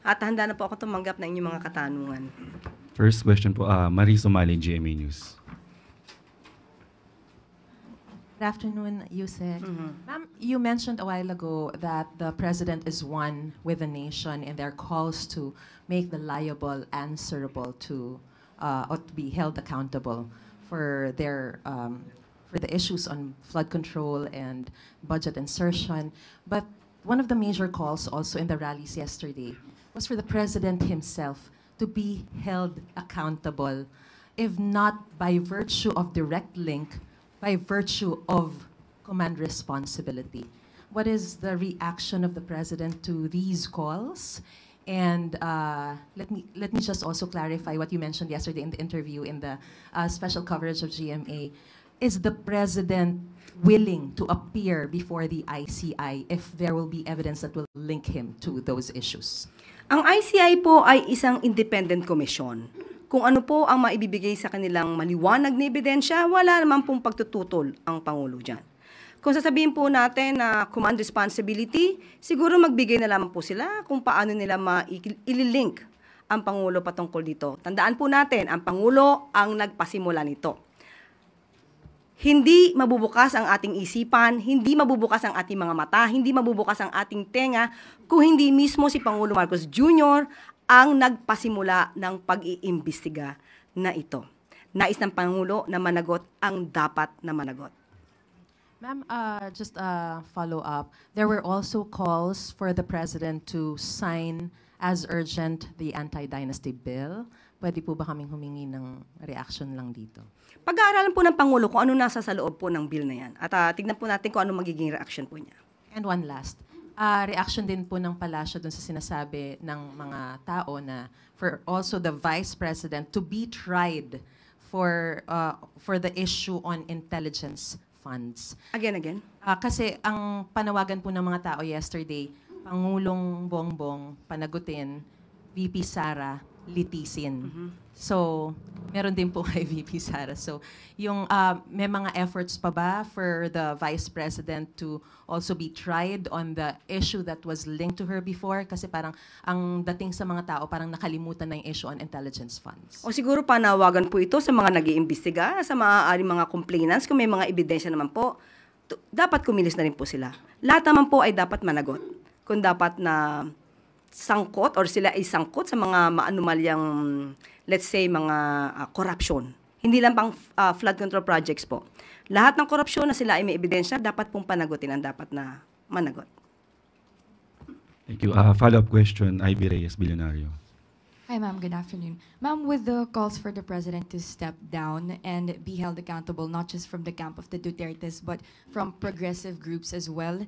At handa na po ako tumanggap ng inyong mga katanungan. First question po, Marie Somali, GMA News. Good afternoon, Yusek. Ma'am, you mentioned a while ago that the president is one with the nation in their calls to make the liable answerable to, or to be held accountable for their for the issues on flood control and budget insertion. But one of the major calls also in the rallies yesterday was for the president himself to be held accountable, if not by virtue of direct link, by virtue of command responsibility. What is the reaction of the president to these calls? And let me just also clarify what you mentioned yesterday in the interview in the special coverage of GMA. Is the president willing to appear before the ICI if there will be evidence that will link him to those issues? Ang ICI po ay isang independent commission. Kung ano po ang maibibigay sa kanilang maliwanag na ebidensya, wala naman pong pagtututol ang Pangulo dyan. Kung sasabihin po natin na command responsibility, siguro magbigay na lamang po sila kung paano nila ililink ang Pangulo patungkol dito. Tandaan po natin, ang Pangulo ang nagpasimula nito. Hindi mabubukas ang ating isipan, hindi mabubukas ang ating mga mata, hindi mabubukas ang ating tenga kung hindi mismo si Pangulo Marcos Jr. ang nagpasimula ng pag-iimbestiga na ito. Nais ng Pangulo na managot ang dapat na managot. Ma'am, just a follow-up. There were also calls for the president to sign as urgent the anti-dynasty bill. Pwede po ba kaming humingi ng reaction lang dito? Pag-aaralan po ng Pangulo kung ano nasa sa loob po ng bill na yan. At tignan po natin kung ano magiging reaction po niya. And one last. Reaction din po ng palasyo dun sa sinasabi ng mga tao na for also the Vice President to be tried for the issue on intelligence funds. Again? Kasi ang panawagan po ng mga tao yesterday, Pangulong Bongbong panagutin, VP Sara litisin. So, meron din po kay VP Sara. So, yung may mga efforts pa ba for the Vice President to also be tried on the issue that was linked to her before? Kasi parang ang dating sa mga tao, parang nakalimutan na yung issue on intelligence funds. O siguro panawagan po ito sa mga nag-iimbestiga, sa maaaring mga complainants, kung may mga ebidensya naman po, dapat kumilos na rin po sila. Lahat naman po ay dapat managot. Kung dapat na sangkot or sila ay sangkot sa mga maanumalyang, let's say, mga corruption. Hindi lang pang flood control projects po. Lahat ng korupsyon na sila ay may ebidensya, dapat pong panagutin ang dapat na managot. Thank you. Follow-up question, Ivy Reyes, Bilyonaryo. Hi, ma'am. Good afternoon. Ma'am, with the calls for the president to step down and be held accountable, not just from the camp of the Dutertes, but from progressive groups as well,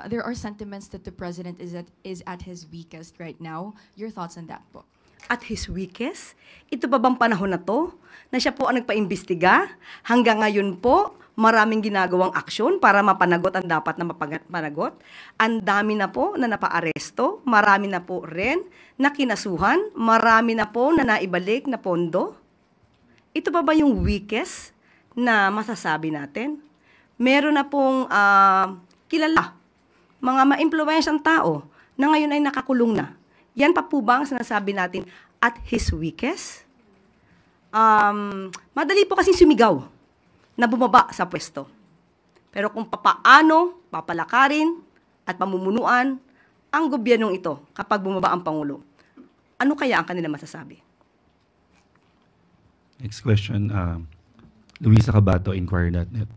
there are sentiments that the president is at his weakest right now. Your thoughts on that po? At his weakest? Ito pa bang panahon na to? Na siya po ang nagpaimbestiga? Hanggang ngayon po, maraming ginagawang aksyon para mapanagot ang dapat na mapanagot. Ang dami na po na napaaresto, marami na po rin na kinasuhan, marami na po na naibalik na pondo. Ito pa ba yung weakest na masasabi natin? Meron na pong kilala, mga ma-impluwensyang tao na ngayon ay nakakulong na. Yan pa po ba ang sinasabi natin at his weakest? Madali po kasing sumigaw na bumaba sa pwesto. Pero kung papaano papalakarin at pamumunuan ang gobyernong ito kapag bumaba ang Pangulo, ano kaya ang kanila masasabi? Next question, Luisa Cabato, Inquirer.net.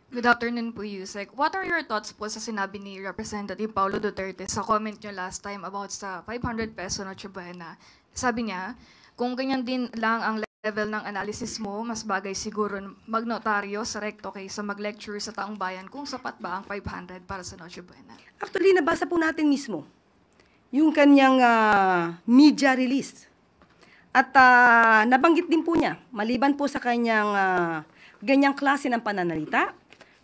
Good afternoon po, Yusek. What are your thoughts po sa sinabi ni Representative Paulo Duterte sa comment nyo last time about sa 500 peso Noche Buena? Sabi niya, kung ganyan din lang ang level ng analysis mo, mas bagay siguro magnotaryo sa recto kaysa mag-lecture sa taong bayan kung sapat ba ang 500 para sa Noche Buena. Actually, nabasa po natin mismo yung kanyang media release. At nabanggit din po niya, maliban po sa kanyang ganyang klase ng pananalita,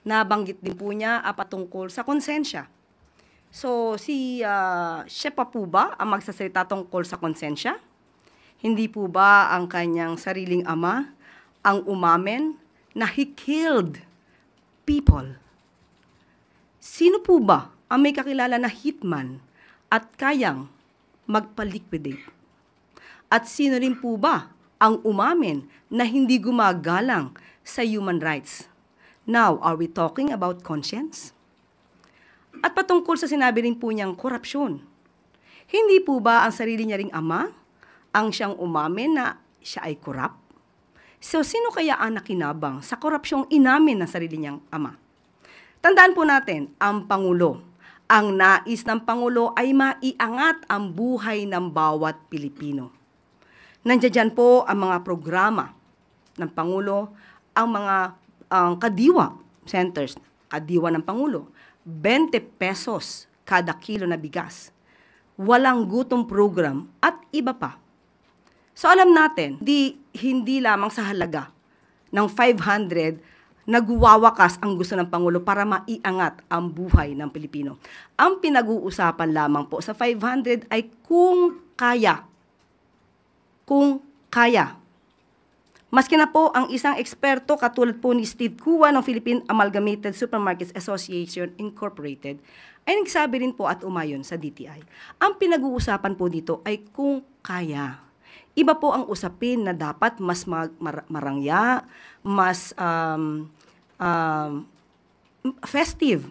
nabanggit din po niya patungkol sa konsensya. So, siya pa po ba ang magsasalita tungkol sa konsensya? Hindi po ba ang kanyang sariling ama ang umamin na he killed people? Sino po ba ang may kakilala na hitman at kayang magpa-liquidate? At sino rin po ba ang umamin na hindi gumagalang sa human rights? Now, are we talking about conscience? At patungkol sa sinabi rin po niyang korupsyon, hindi po ba ang sarili niya ring ama ang siyang umamin na siya ay korap? So, sino kaya ang nakinabang sa korupsyong inamin ng sarili niyang ama? Tandaan po natin, ang Pangulo. Ang nais ng Pangulo ay maiangat ang buhay ng bawat Pilipino. Nandiyan po ang mga programa ng Pangulo, ang mga kadiwa centers, kadiwa ng Pangulo, 20 pesos kada kilo na bigas, walang gutom program at iba pa. So alam natin, hindi lamang sa halaga ng 500 nagwawakas ang gusto ng Pangulo para maiangat ang buhay ng Pilipino. Ang pinag-uusapan lamang po sa 500 ay kung kaya. Kung kaya. Maski na po ang isang eksperto katulad po ni Steve Kua ng Philippine Amalgamated Supermarkets Association Incorporated ay nagsabi rin po at umayon sa DTI. Ang pinag-uusapan po dito ay kung kaya. Iba po ang usapin na dapat mas marangya, mas festive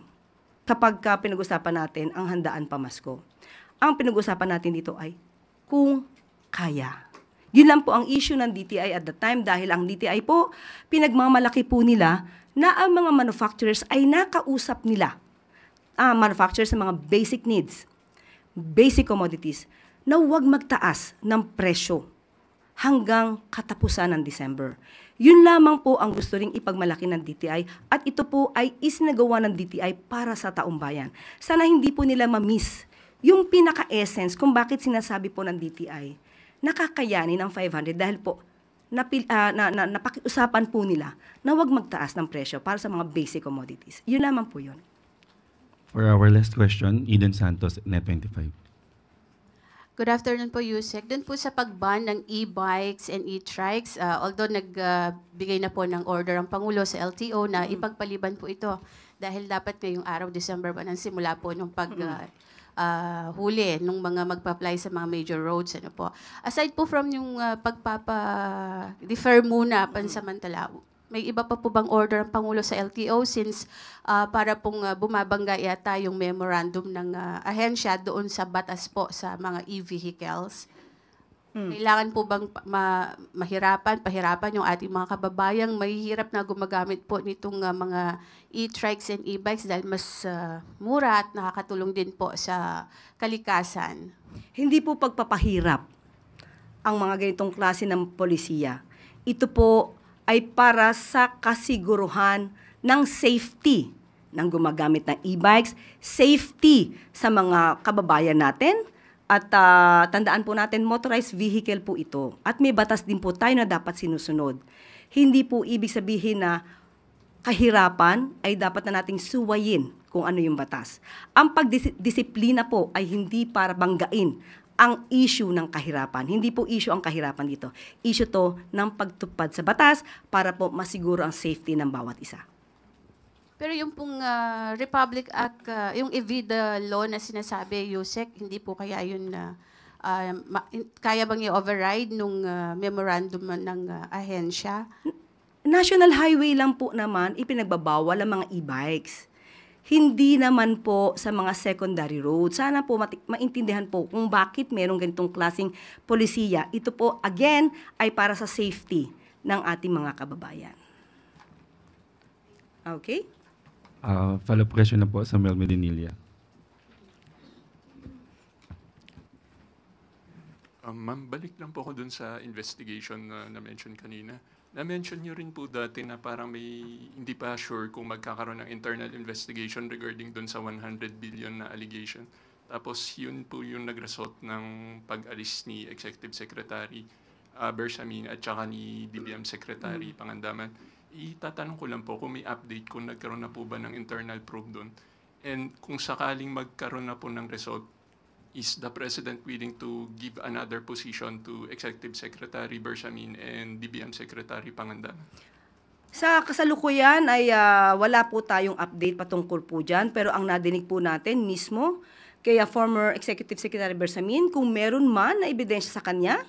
kapag pinag-usapan natin ang handaan pamasko. Ang pinag-usapan natin dito ay kung kaya. Yun lang po ang issue ng DTI at the time dahil ang DTI po, pinagmamalaki po nila na ang mga manufacturers ay nakausap nila. Manufacturers ng mga basic needs, basic commodities, na huwag magtaas ng presyo hanggang katapusan ng December. Yun lamang po ang gusto ring ipagmalaki ng DTI at ito po ay isinagawa ng DTI para sa taong bayan. Sana hindi po nila ma-miss yung pinaka-essence kung bakit sinasabi po ng DTI nakakayanin ng 500 dahil po napakiusapan po nila na huwag magtaas ng presyo para sa mga basic commodities. Yun lamang po yun. For our last question, Eden Santos, Net25. Good afternoon po, Yusek. Doon po sa pag-ban ng e-bikes and e-trikes, although nagbigay na po ng order ang Pangulo sa LTO na ipagpaliban po ito dahil dapat ngayong araw, December 1, ang simula po ng huli nung mga magpa-apply sa mga major roads. Ano po. Aside po from yung pagpapa-defer muna pansamantala, may iba pa po bang order ang Pangulo sa LTO since para pong bumabangga yata yung memorandum ng ahensya doon sa batas po sa mga e-vehicles? Kailangan po bang pahirapan yung ating mga kababayang mahihirap na gumagamit po nitong mga e-trikes and e-bikes dahil mas mura at nakakatulong din po sa kalikasan? Hindi po pagpapahirap ang mga ganitong klase ng polisiya. Ito po ay para sa kasiguruhan ng safety ng gumagamit ng e-bikes, safety sa mga kababayan natin, at tandaan po natin, motorized vehicle po ito. At may batas din po tayo na dapat sinusunod. Hindi po ibig sabihin na kahirapan ay dapat na nating suwayin kung ano yung batas. Ang pagdisiplina po ay hindi para banggain ang issue ng kahirapan. Hindi po issue ang kahirapan dito. Issue to ng pagtupad sa batas para po masiguro ang safety ng bawat isa. Pero yung pong Republic Act, yung EVIDA law na sinasabi, Yusek, hindi po kaya yun kaya bang i-override nung memorandum ng ahensya? National highway lang po naman ipinagbabawal ang mga e-bikes. Hindi naman po sa mga secondary roads. Sana po maintindihan po kung bakit merong ganitong klaseng polisiya. Ito po, again, ay para sa safety ng ating mga kababayan. Okay? Follow-up question na po sa Mel Medinilla. Ma'am, balik lang po ako dun sa investigation na na-mention kanina. Na-mention nyo rin po dati na parang may hindi pa sure kung magkakaroon ng internal investigation regarding dun sa 100 billion na allegation. Tapos yun po yung nag-result ng pag-alis ni Executive Secretary Bersamin at saka ni DBM Secretary Pangandaman. Itatanong ko lang po kung may update kung nagkaroon na po ba ng internal probe doon. And kung sakaling magkaroon na po ng result, is the President willing to give another position to Executive Secretary Bersamin and DBM Secretary Pangandaman? Sa kasalukuyan ay wala po tayong update patungkol po dyan, pero ang nadinig po natin mismo Kaya former Executive Secretary Bersamin, kung meron man na ebidensya sa kanya,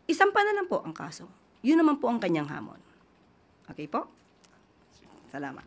isampa na lang po ang kaso. Yun naman po ang kanyang hamon. Okay po? Salamat.